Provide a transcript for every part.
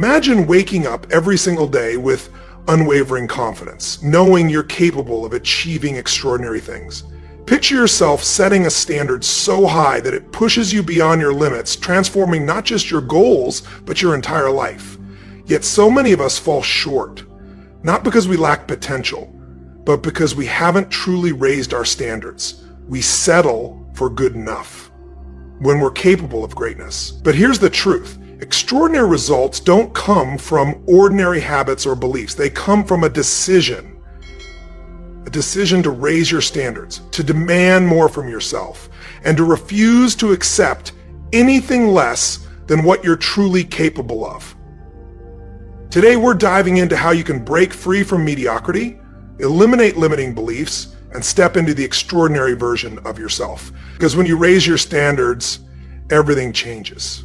Imagine waking up every single day with unwavering confidence, knowing you're capable of achieving extraordinary things. Picture yourself setting a standard so high that it pushes you beyond your limits, transforming not just your goals, but your entire life. Yet so many of us fall short, not because we lack potential, but because we haven't truly raised our standards. We settle for good enough when we're capable of greatness. But here's the truth. Extraordinary results don't come from ordinary habits or beliefs. They come from a decision to raise your standards, to demand more from yourself, and to refuse to accept anything less than what you're truly capable of. Today, we're diving into how you can break free from mediocrity, eliminate limiting beliefs, and step into the extraordinary version of yourself. Because when you raise your standards, everything changes.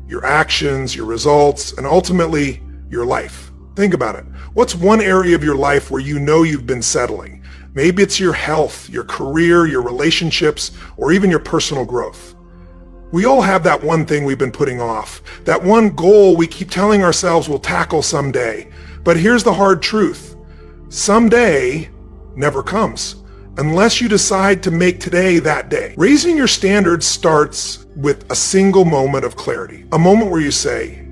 Your actions, your results, and ultimately, your life. Think about it. What's one area of your life where you know you've been settling? Maybe it's your health, your career, your relationships, or even your personal growth. We all have that one thing we've been putting off, that one goal we keep telling ourselves we'll tackle someday. But here's the hard truth. Someday never comes unless you decide to make today that day. Raising your standards starts with a single moment of clarity, a moment where you say,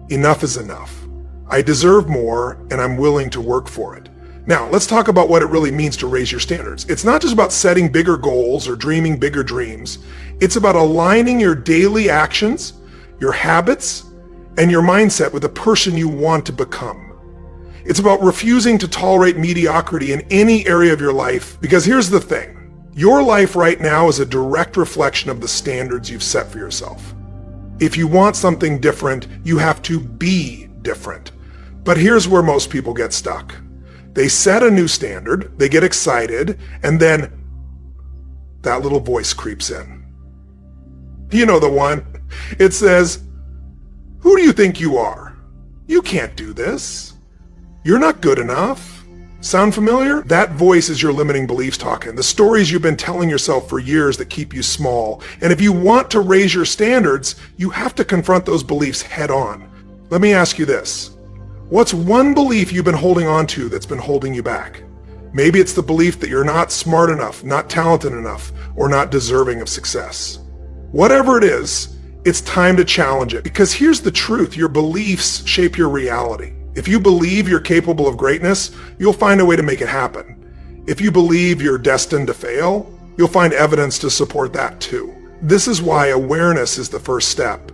enough is enough. I deserve more and I'm willing to work for it. Now, let's talk about what it really means to raise your standards. It's not just about setting bigger goals or dreaming bigger dreams. It's about aligning your daily actions, your habits, and your mindset with the person you want to become. It's about refusing to tolerate mediocrity in any area of your life, because here's the thing. Your life right now is a direct reflection of the standards you've set for yourself. If you want something different, you have to be different. But here's where most people get stuck. They set a new standard, they get excited, and then that little voice creeps in. You know the one. It says, who do you think you are? You can't do this. You're not good enough. Sound familiar? That voice is your limiting beliefs talking, the stories you've been telling yourself for years that keep you small. And if you want to raise your standards, you have to confront those beliefs head on. Let me ask you this. What's one belief you've been holding on to that's been holding you back? Maybe it's the belief that you're not smart enough, not talented enough, or not deserving of success. Whatever it is, it's time to challenge it. Because here's the truth, your beliefs shape your reality. If you believe you're capable of greatness, you'll find a way to make it happen. If you believe you're destined to fail, you'll find evidence to support that too. This is why awareness is the first step.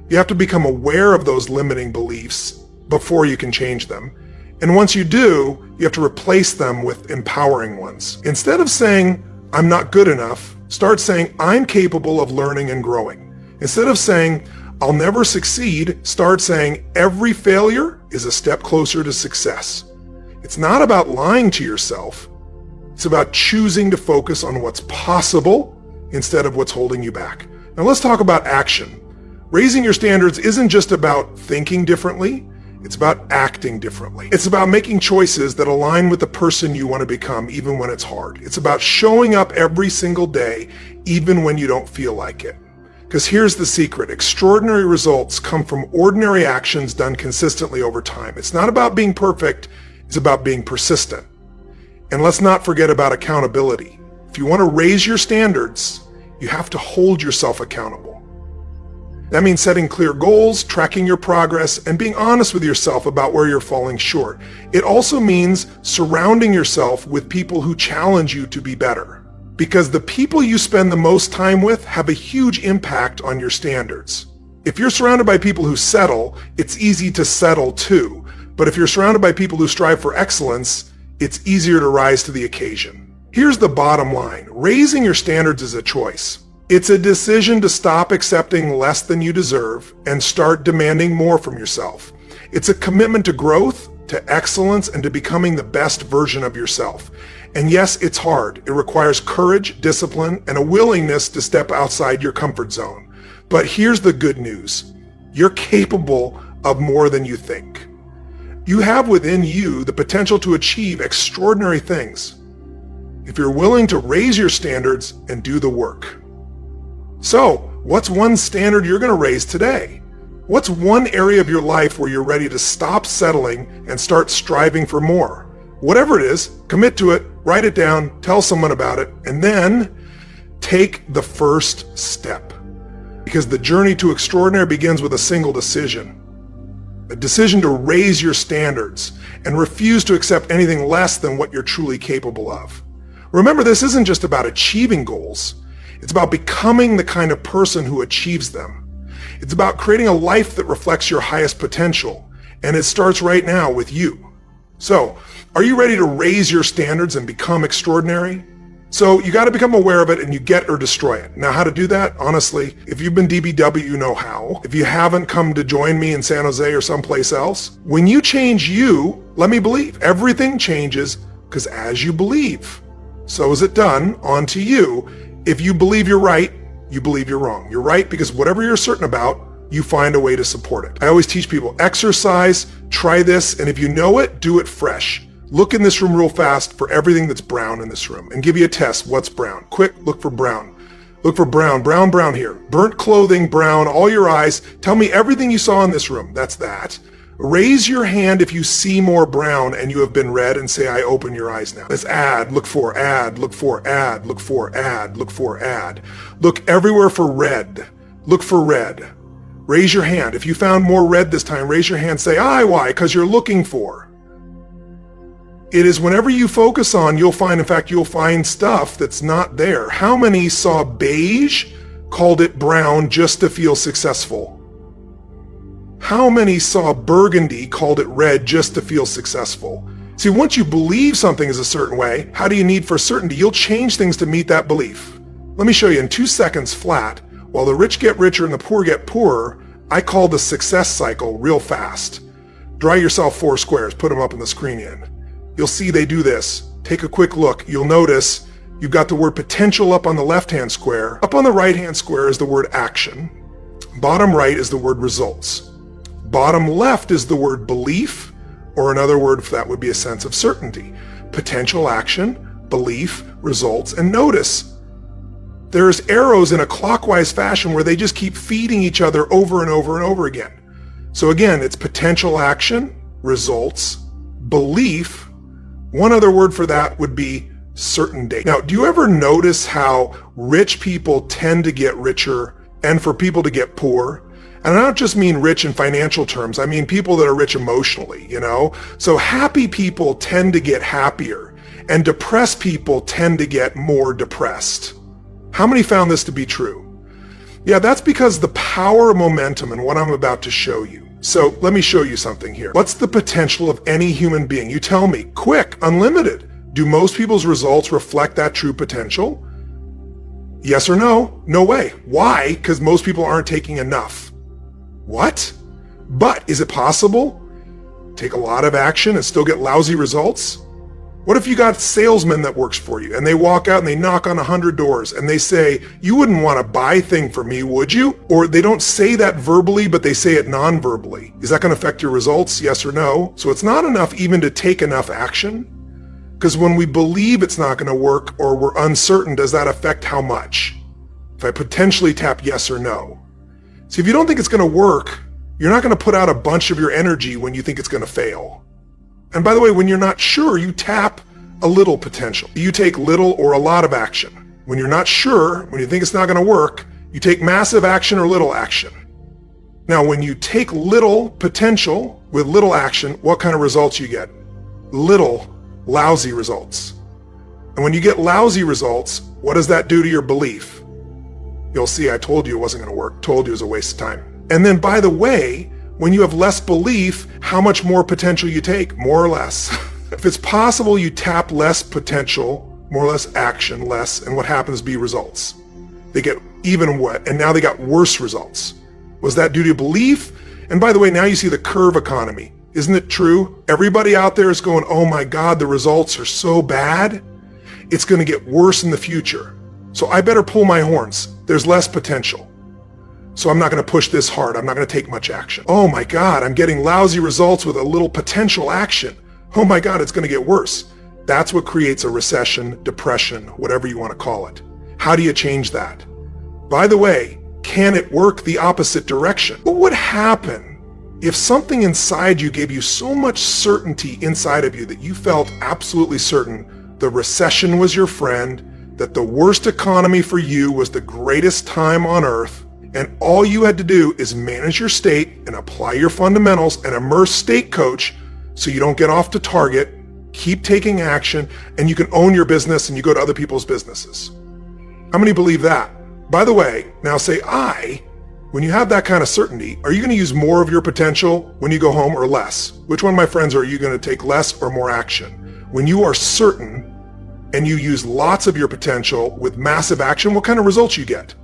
You have to become aware of those limiting beliefs before you can change them. And once you do, you have to replace them with empowering ones. Instead of saying, I'm not good enough, start saying, I'm capable of learning and growing. Instead of saying, I'll never succeed, start saying, every failure is a step closer to success. It's not about lying to yourself. It's about choosing to focus on what's possible instead of what's holding you back. Now let's talk about action. Raising your standards isn't just about thinking differently. It's about acting differently. It's about making choices that align with the person you want to become, even when it's hard. It's about showing up every single day, even when you don't feel like it. Because here's the secret. Extraordinary results come from ordinary actions done consistently over time. It's not about being perfect. It's about being persistent. And let's not forget about accountability. If you want to raise your standards, you have to hold yourself accountable. That means setting clear goals, tracking your progress, and being honest with yourself about where you're falling short. It also means surrounding yourself with people who challenge you to be better. Because the people you spend the most time with have a huge impact on your standards. If you're surrounded by people who settle, it's easy to settle too. But if you're surrounded by people who strive for excellence, it's easier to rise to the occasion. Here's the bottom line. Raising your standards is a choice. It's a decision to stop accepting less than you deserve and start demanding more from yourself. It's a commitment to growth, to excellence, and to becoming the best version of yourself. And yes, it's hard. It requires courage, discipline, and a willingness to step outside your comfort zone. But here's the good news. You're capable of more than you think. You have within you the potential to achieve extraordinary things if you're willing to raise your standards and do the work. So, what's one standard you're going to raise today? What's one area of your life where you're ready to stop settling and start striving for more? Whatever it is, commit to it, write it down, tell someone about it, and then take the first step. Because the journey to extraordinary begins with a single decision. A decision to raise your standards and refuse to accept anything less than what you're truly capable of. Remember, this isn't just about achieving goals. It's about becoming the kind of person who achieves them. It's about creating a life that reflects your highest potential, and it starts right now with you. So, are you ready to raise your standards and become extraordinary? So you got to become aware of it and you get or destroy it. Now, how to do that? Honestly, if you've been DBW, you know how. If you haven't come to join me in San Jose or someplace else, when you change you, let me believe, everything changes because as you believe, so is it done. On to you. If you believe you're right, you believe you're wrong. You're right because whatever you're certain about, you find a way to support it. I always teach people, exercise, try this, and if you know it, do it fresh. Look in this room real fast for everything that's brown in this room and give you a test. What's brown? Quick, look for brown. Look for brown, brown, brown here. Burnt clothing, brown, all your eyes. Tell me everything you saw in this room. That's that. Raise your hand if you see more brown and you have been red and say, I open your eyes now. Let's add, look for, add, look for, add, look for, add, look for, add. Look everywhere for red. Look for red. Raise your hand. If you found more red this time, raise your hand. Say, why? Because you're looking for. It is whenever you focus on, you'll find stuff that's not there. How many saw beige, called it brown just to feel successful? How many saw burgundy, called it red just to feel successful? See, once you believe something is a certain way, how do you need for certainty? You'll change things to meet that belief. Let me show you in 2 seconds flat. While the rich get richer and the poor get poorer, I call the success cycle real fast. Draw yourself 4 squares, put them up on the screen in. You'll see they do this. Take a quick look. You'll notice you've got the word potential up on the left-hand square. Up on the right-hand square is the word action. Bottom right is the word results. Bottom left is the word belief, or another word for that would be a sense of certainty. Potential action, belief, results, and notice there's arrows in a clockwise fashion where they just keep feeding each other over and over and over again. So again, it's potential action, results, belief. One other word for that would be certainty. Now, do you ever notice how rich people tend to get richer and for people to get poor? And I don't just mean rich in financial terms. I mean people that are rich emotionally, you know? So happy people tend to get happier and depressed people tend to get more depressed. How many found this to be true? Yeah, that's because the power of momentum and what I'm about to show you. So let me show you something here. What's the potential of any human being? You tell me, quick, unlimited. Do most people's results reflect that true potential? Yes or no? No way. Why? Because most people aren't taking enough. What? But is it possible? Take a lot of action and still get lousy results? What if you got salesmen that works for you and they walk out and they knock on 100 doors and they say, you wouldn't want to buy a thing from me, would you? Or they don't say that verbally, but they say it non-verbally. Is that going to affect your results? Yes or no? So it's not enough even to take enough action. Because when we believe it's not going to work or we're uncertain, does that affect how much? If I potentially tap yes or no. See, if you don't think it's going to work, you're not going to put out a bunch of your energy when you think it's going to fail. And by the way, when you're not sure, you tap a little potential. You take little or a lot of action. When you're not sure, when you think it's not going to work, you take massive action or little action. Now, when you take little potential with little action, what kind of results you get? Little lousy results. And when you get lousy results, what does that do to your belief? You'll see, I told you it wasn't going to work. Told you it was a waste of time. And then, by the way, when you have less belief, how much more potential you take? More or less. If it's possible, you tap less potential, more or less action, less, and what happens be results. They get even what, and now they got worse results. Was that due to belief? And by the way, now you see the curve economy. Isn't it true? Everybody out there is going, oh my God, the results are so bad. It's going to get worse in the future. So I better pull my horns. There's less potential. So I'm not going to push this hard. I'm not going to take much action. Oh my God, I'm getting lousy results with a little potential action. Oh my God, it's going to get worse. That's what creates a recession, depression, whatever you want to call it. How do you change that? By the way, can it work the opposite direction? What would happen if something inside you gave you so much certainty inside of you that you felt absolutely certain the recession was your friend, that the worst economy for you was the greatest time on earth, and all you had to do is manage your state and apply your fundamentals and immerse state coach so you don't get off to target, keep taking action, and you can own your business and you go to other people's businesses? How many believe that? By the way, now say when you have that kind of certainty, are you going to use more of your potential when you go home or less? Which one, my friends, are you going to take less or more action? When you are certain and you use lots of your potential with massive action, what kind of results you get?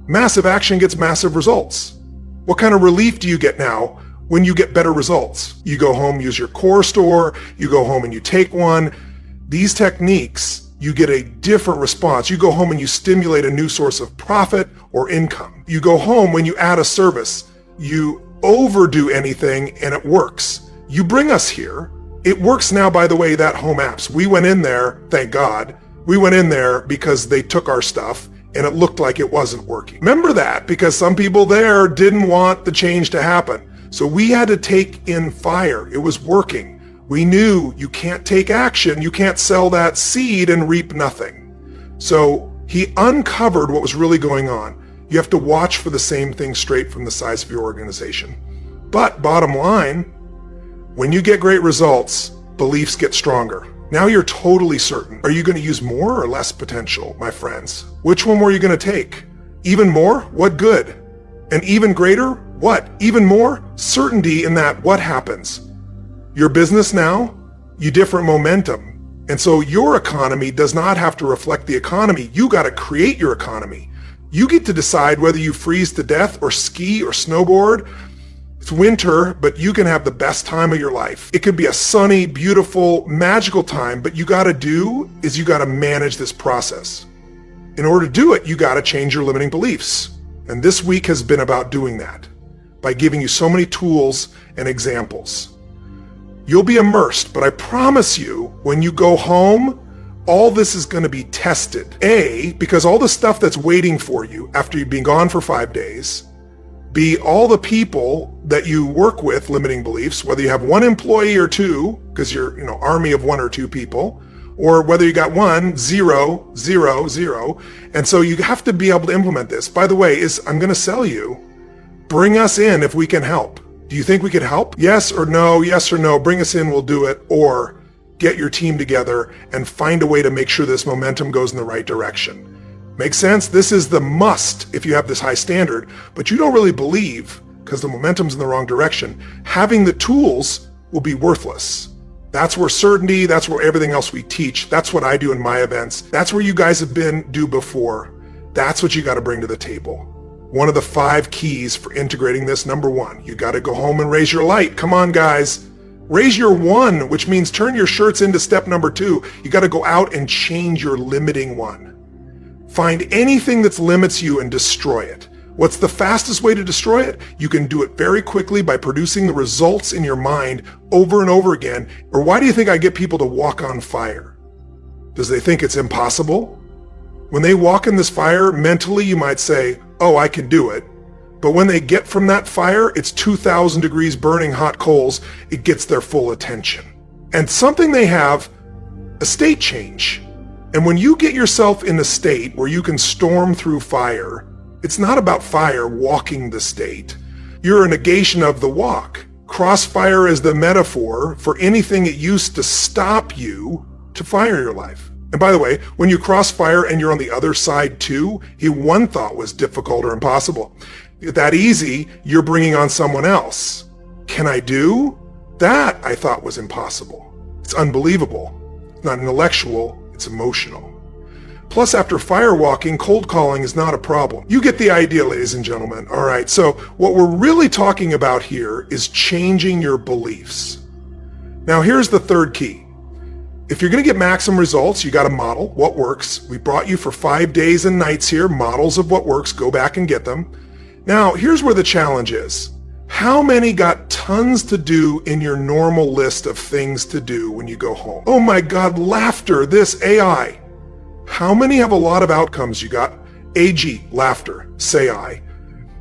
Massive action gets massive results. What kind of relief do you get now when you get better results? You go home, use your core store, you go home and you take one. These techniques, you get a different response. You go home and you stimulate a new source of profit or income. You go home when you add a service, you overdo anything and it works. You bring us here. It works now, by the way, that home apps. We went in there, thank God. We went in there because they took our stuff and it looked like it wasn't working. Remember that, because some people there didn't want the change to happen. So we had to take in fire. It was working. We knew you can't take action. You can't sell that seed and reap nothing. So he uncovered what was really going on. You have to watch for the same thing straight from the size of your organization. But bottom line, when you get great results, beliefs get stronger. Now you're totally certain. Are you going to use more or less potential, my friends? Which one were you going to take? Even more? What good? And even greater? What? Even more? Certainty in that what happens? Your business now, you different momentum. And so your economy does not have to reflect the economy. You got to create your economy. You get to decide whether you freeze to death or ski or snowboard. It's winter, but you can have the best time of your life. It could be a sunny, beautiful, magical time, but you got to manage this process. In order to do it, you got to change your limiting beliefs. And this week has been about doing that by giving you so many tools and examples. You'll be immersed, but I promise you, when you go home, all this is going to be tested. A, because all the stuff that's waiting for you after you've been gone for 5 days. B, all the people that you work with, limiting beliefs, whether you have one employee or two, because you're, army of one or two people, or whether you got 1, 0, 0, 0. And so you have to be able to implement this. By the way, I'm going to sell you. Bring us in if we can help. Do you think we could help? Yes or no, yes or no, bring us in, we'll do it. Or get your team together and find a way to make sure this momentum goes in the right direction. Make sense? This is the must if you have this high standard, but you don't really believe because the momentum's in the wrong direction. Having the tools will be worthless. That's where certainty, that's where everything else we teach. That's what I do in my events. That's where you guys have been do before. That's what you got to bring to the table. One of the 5 keys for integrating this, number 1, you got to go home and raise your light. Come on, guys. Raise your 1, which means turn your shirts into step number 2. You got to go out and change your limiting 1. Find anything that limits you and destroy it. What's the fastest way to destroy it? You can do it very quickly by producing the results in your mind over and over again. Or why do you think I get people to walk on fire? Does they think it's impossible? When they walk in this fire, mentally you might say, oh, I can do it. But when they get from that fire, it's 2,000 degrees burning hot coals. It gets their full attention. And something they have, a state change. And when you get yourself in a state where you can storm through fire, it's not about fire walking the state. You're a negation of the walk. Crossfire is the metaphor for anything it used to stop you to fire your life. And by the way, when you crossfire and you're on the other side too, one thought was difficult or impossible. That easy, you're bringing on someone else. Can I do? That I thought was impossible. It's unbelievable. It's not intellectual. It's emotional. Plus, after firewalking, cold calling is not a problem. You get the idea, ladies and gentlemen. All right, so what we're really talking about here is changing your beliefs. Now, here's the 3rd key. If you're going to get maximum results, you got to model what works. We brought you for 5 days and nights here, models of what works. Go back and get them. Now, here's where the challenge is. How many got tons to do in your normal list of things to do when you go home? Oh my God, laughter, this AI. How many have a lot of outcomes? You got AG, laughter, say I.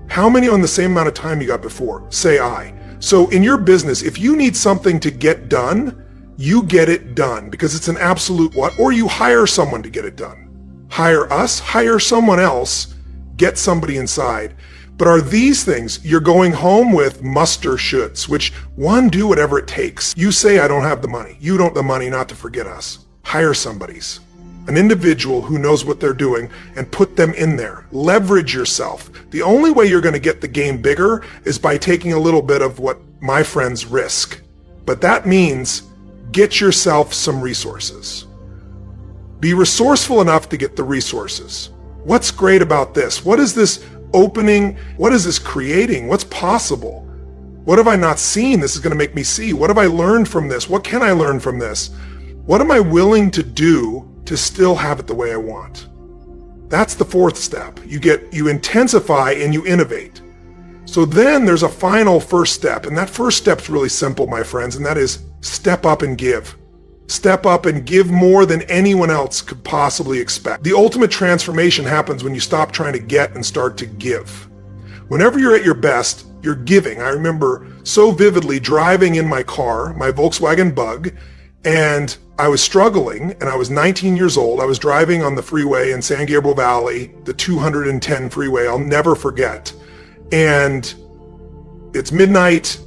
How many on the same amount of time you got before? Say I. So in your business, if you need something to get done, you get it done because it's an absolute what? Or you hire someone to get it done. Hire us, hire someone else, get somebody inside. But are these things, you're going home with must or shoulds, which one, do whatever it takes. You say, I don't have the money. You don't have the money not to forget us. Hire somebody's. An individual who knows what they're doing and put them in there. Leverage yourself. The only way you're going to get the game bigger is by taking a little bit of what my friends risk. But that means get yourself some resources. Be resourceful enough to get the resources. What's great about this? What is this opening? What is this creating? What's possible? What have I not seen? This is going to make me see. What have I learned from this? What can I learn from this? What am I willing to do to still have it the way I want? That's the fourth step. You intensify and you innovate. So then there's a final first step, and that first step's really simple, my friends, and that is step up and give. Step up and give more than anyone else could possibly expect. The ultimate transformation happens when you stop trying to get and start to give. Whenever you're at your best, you're giving. I remember so vividly driving in my car, my Volkswagen Bug, and I was struggling, and I was 19 years old. I was driving on the freeway in San Gabriel Valley, the 210 freeway, I'll never forget. And it's midnight,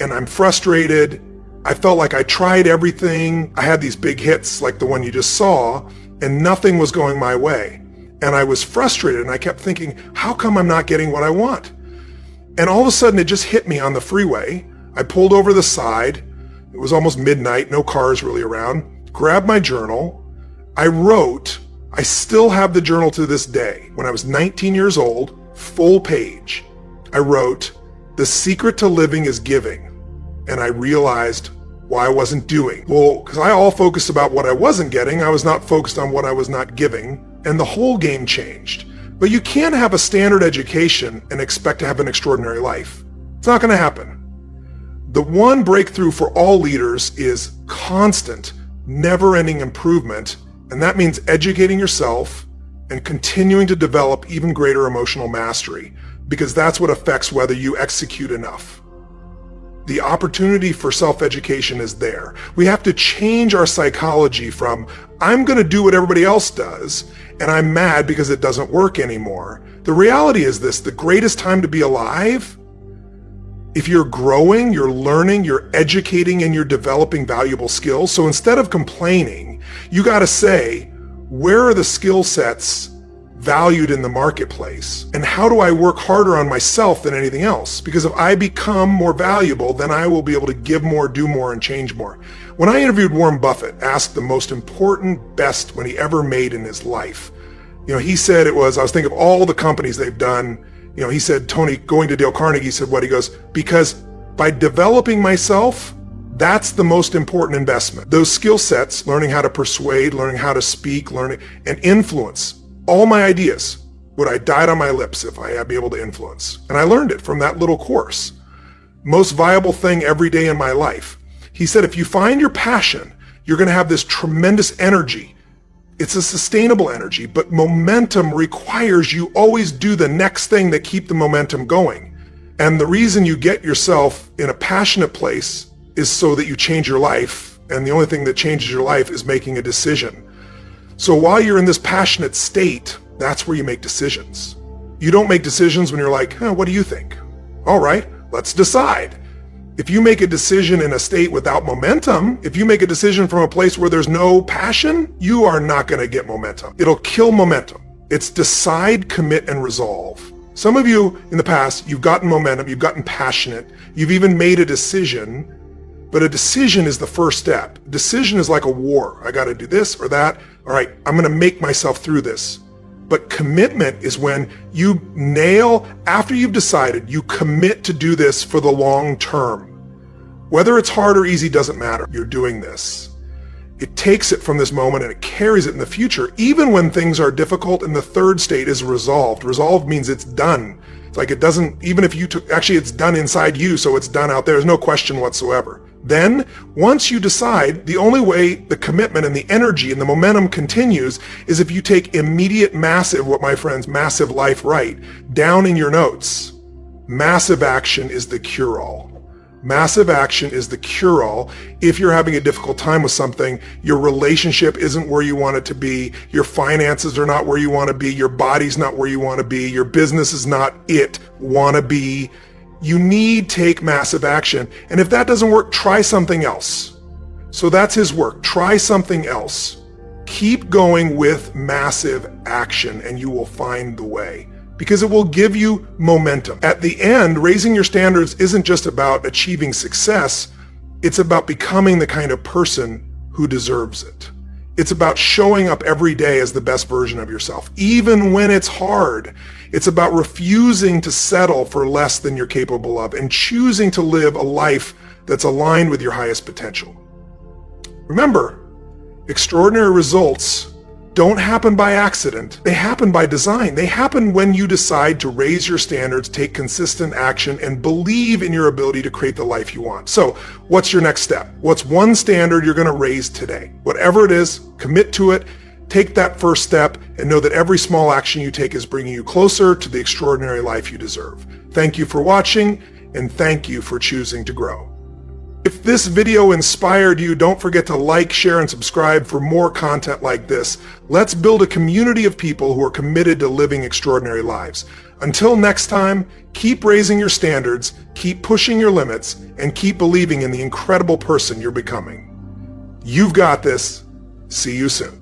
and I'm frustrated. I felt like I tried everything. I had these big hits like the one you just saw, and nothing was going my way. And I was frustrated, and I kept thinking, how come I'm not getting what I want? And all of a sudden, it just hit me on the freeway. I pulled over the side. It was almost midnight, no cars really around. Grabbed my journal. I wrote, I still have the journal to this day. When I was 19 years old, full page, I wrote, the secret to living is giving. And I realized why I wasn't doing. Well, because I all focused about what I wasn't getting. I was not focused on what I was not giving. And the whole game changed. But you can't have a standard education and expect to have an extraordinary life. It's not going to happen. The one breakthrough for all leaders is constant, never-ending improvement. And that means educating yourself and continuing to develop even greater emotional mastery, because that's what affects whether you execute enough. The opportunity for self-education is there. We have to change our psychology from, I'm going to do what everybody else does, and I'm mad because it doesn't work anymore. The reality is this, the greatest time to be alive, if you're growing, you're learning, you're educating, and you're developing valuable skills. So instead of complaining, you got to say, where are the skill sets valued in the marketplace? And how do I work harder on myself than anything else? Because if I become more valuable, then I will be able to give more, do more, and change more. When I interviewed Warren Buffett, asked the most important best when he ever made in his life, he said I was thinking of all the companies they've done. He said, Tony, going to Dale Carnegie, he said what? He goes, because by developing myself, that's the most important investment. Those skill sets, learning how to persuade, learning how to speak, learning and influence, all my ideas would I died on my lips if I had be able to influence. And I learned it from that little course. Most viable thing every day in my life. He said, if you find your passion, you're going to have this tremendous energy. It's a sustainable energy, but momentum requires you always do the next thing that keep the momentum going. And the reason you get yourself in a passionate place is so that you change your life. And the only thing that changes your life is making a decision. So while you're in this passionate state, that's where you make decisions. You don't make decisions when you're like, what do you think? All right, let's decide. If you make a decision in a state without momentum, if you make a decision from a place where there's no passion, you are not going to get momentum. It'll kill momentum. It's decide, commit, and resolve. Some of you in the past, you've gotten momentum, you've gotten passionate, you've even made a decision, but a decision is the first step. Decision is like a war. I got to do this or that. All right, I'm going to make myself through this. But commitment is when you after you've decided, you commit to do this for the long term. Whether it's hard or easy doesn't matter. You're doing this. It takes it from this moment and it carries it in the future, even when things are difficult. And the third state is resolved. Resolved means it's done. It's like it doesn't, even if you took, actually it's done inside you, so it's done out there. There's no question whatsoever. Then, once you decide, the only way the commitment and the energy and the momentum continues is if you take immediate massive, what my friends, massive life write, down in your notes. Massive action is the cure-all. Massive action is the cure-all. If you're having a difficult time with something, your relationship isn't where you want it to be, your finances are not where you want to be, your body's not where you want to be, your business is not wanna be, you need take massive action. And if that doesn't work, try something else. So that's his work. Try something else. Keep going with massive action and you will find the way, because it will give you momentum. At the end, raising your standards isn't just about achieving success, it's about becoming the kind of person who deserves it. It's about showing up every day as the best version of yourself, even when it's hard. It's about refusing to settle for less than you're capable of and choosing to live a life that's aligned with your highest potential. Remember, extraordinary results don't happen by accident. They happen by design. They happen when you decide to raise your standards, take consistent action, and believe in your ability to create the life you want. So, what's your next step? What's one standard you're going to raise today? Whatever it is, commit to it, take that first step, and know that every small action you take is bringing you closer to the extraordinary life you deserve. Thank you for watching, and thank you for choosing to grow. If this video inspired you, don't forget to like, share, and subscribe for more content like this. Let's build a community of people who are committed to living extraordinary lives. Until next time, keep raising your standards, keep pushing your limits, and keep believing in the incredible person you're becoming. You've got this. See you soon.